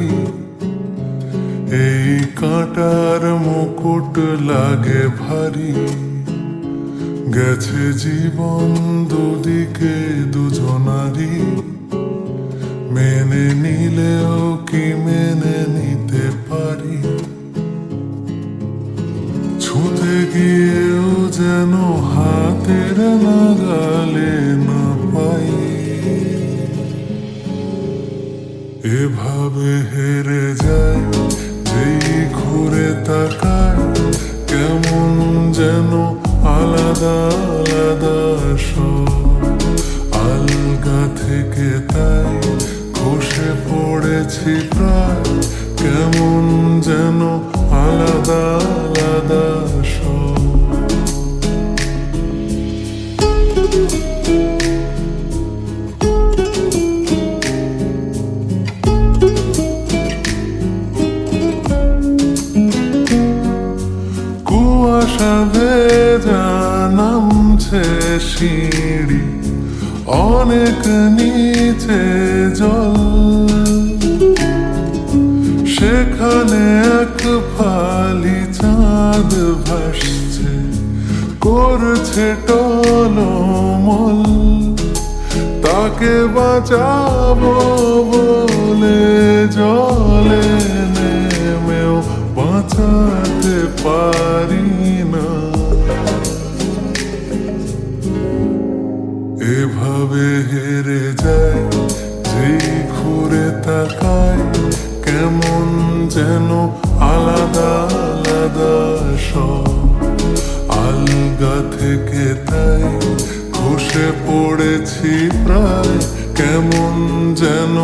ভারী, এই কাঁটার মুকুট লাগে ভারী। গেছে জীবন দুদিকে দুজনারই, মেনে নিলেও কি মেনে নিতে পারি? ছুঁতে গিয়েও যেন হাতের নাগালে না পাই। এভাবে হেরে যায় যেই ঘুরে তাকায়, কেমন যেন আলাদা আলাদা সব। আলগা থেকে তাই খসে পড়েছি প্রায়, কেমন যেন আলাদা আলাদা সব। কুয়াশা ভেজা নামছে সিঁড়ি, অনেক নিচে জল। সেখানে এক ফালি চাঁদ ভাসছে, করছে টলমল। তাকে বাঁচাবো বলে জলে নেমেও বাঁচাতে পারি না। এভাবে হেরে যায় যেই ঘুরে তাকায়, কেমন যেন আলাদা আলাদা সব। আলগা থেকে তাই খসে পড়েছি প্রায়, কেমন যেন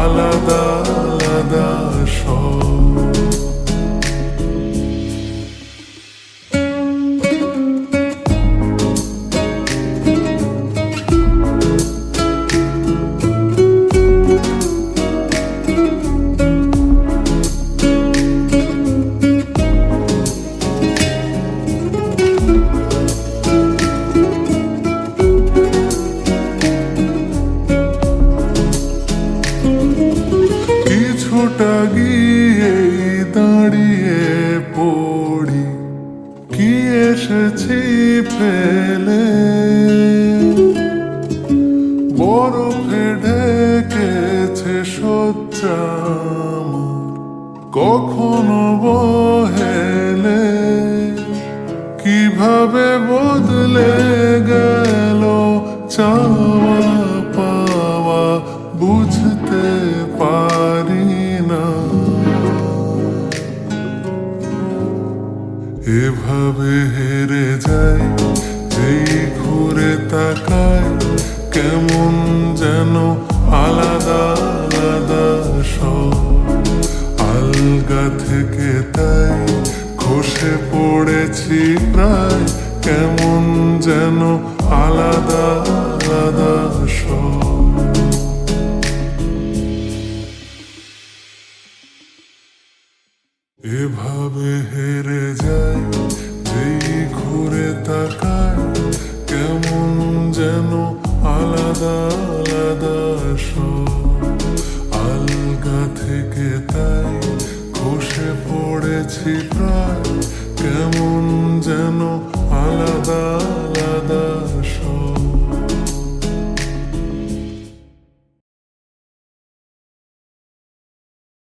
আলাদা আলাদা সব। কিছুটা গিয়ে দাঁড়িয়ে পড়ি, কি এসেছি ফেলে। বরফে ঢেকেছে শয্যা আমার, কখনো বহেলে। কিভাবে বদলে গেল চাওয়া পাওয়া বুঝতে পারি না। এভাবে হেরে যায় যেই ঘুরে তাকায়, কেমন যেন আলাদা আলাদা সব। আলগা থেকে তাই খসে পড়েছি প্রায়, কেমন যেন আলাদা আলাদা সব। এভাবে হেরে যায় যেই ঘুরে তাকায়, কেমন যেন আলাদা আলাদা সব। আলগা থেকে তাই খসে পড়েছি প্রায়, কেমন যেন আলাদা